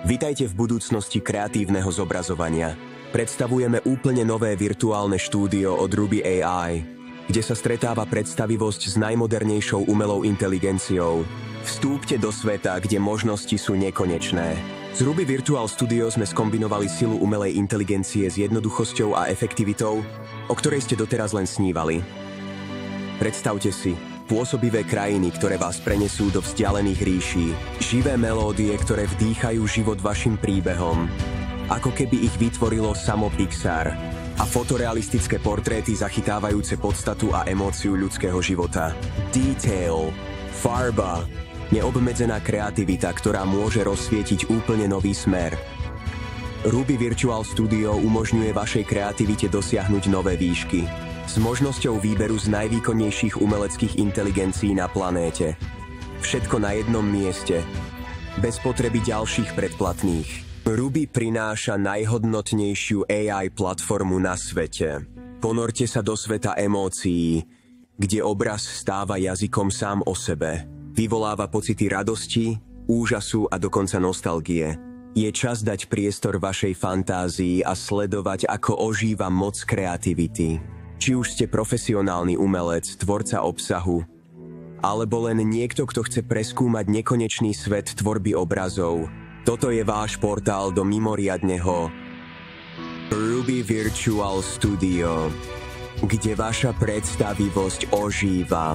Vitajte v budúcnosti kreatívneho zobrazovania. Predstavujeme úplne nové virtuálne štúdio od Ruby AI, kde sa stretáva predstavivosť s najmodernejšou umelou inteligenciou. Vstúpte do sveta, kde možnosti sú nekonečné. Z Ruby Virtual Studio sme skombinovali silu umelej inteligencie s jednoduchosťou a efektivitou, o ktorej ste doteraz len snívali. Predstavte si pôsobivé krajiny, ktoré vás prenesú do vzdialených ríší, živé melódie, ktoré vdýchajú život vašim príbehom, ako keby ich vytvorilo samo Pixar, a fotorealistické portréty zachytávajúce podstatu a emóciu ľudského života. Detail, farba, neobmedzená kreativita, ktorá môže rozsvietiť úplne nový smer. Ruby Virtual Studio umožňuje vašej kreativite dosiahnuť nové výšky s možnosťou výberu z najvýkonnejších umeleckých inteligencií na planéte. Všetko na jednom mieste, bez potreby ďalších predplatných. Ruby prináša najhodnotnejšiu AI platformu na svete. Ponorte sa do sveta emócií, kde obraz stáva jazykom sám o sebe. Vyvoláva pocity radosti, úžasu a dokonca nostalgie. Je čas dať priestor vašej fantázii a sledovať, ako ožíva moc kreativity. Či už ste profesionálny umelec, tvorca obsahu, alebo len niekto, kto chce preskúmať nekonečný svet tvorby obrazov, toto je váš portál do mimoriadneho Ruby Virtual Studio, kde vaša predstavivosť ožíva.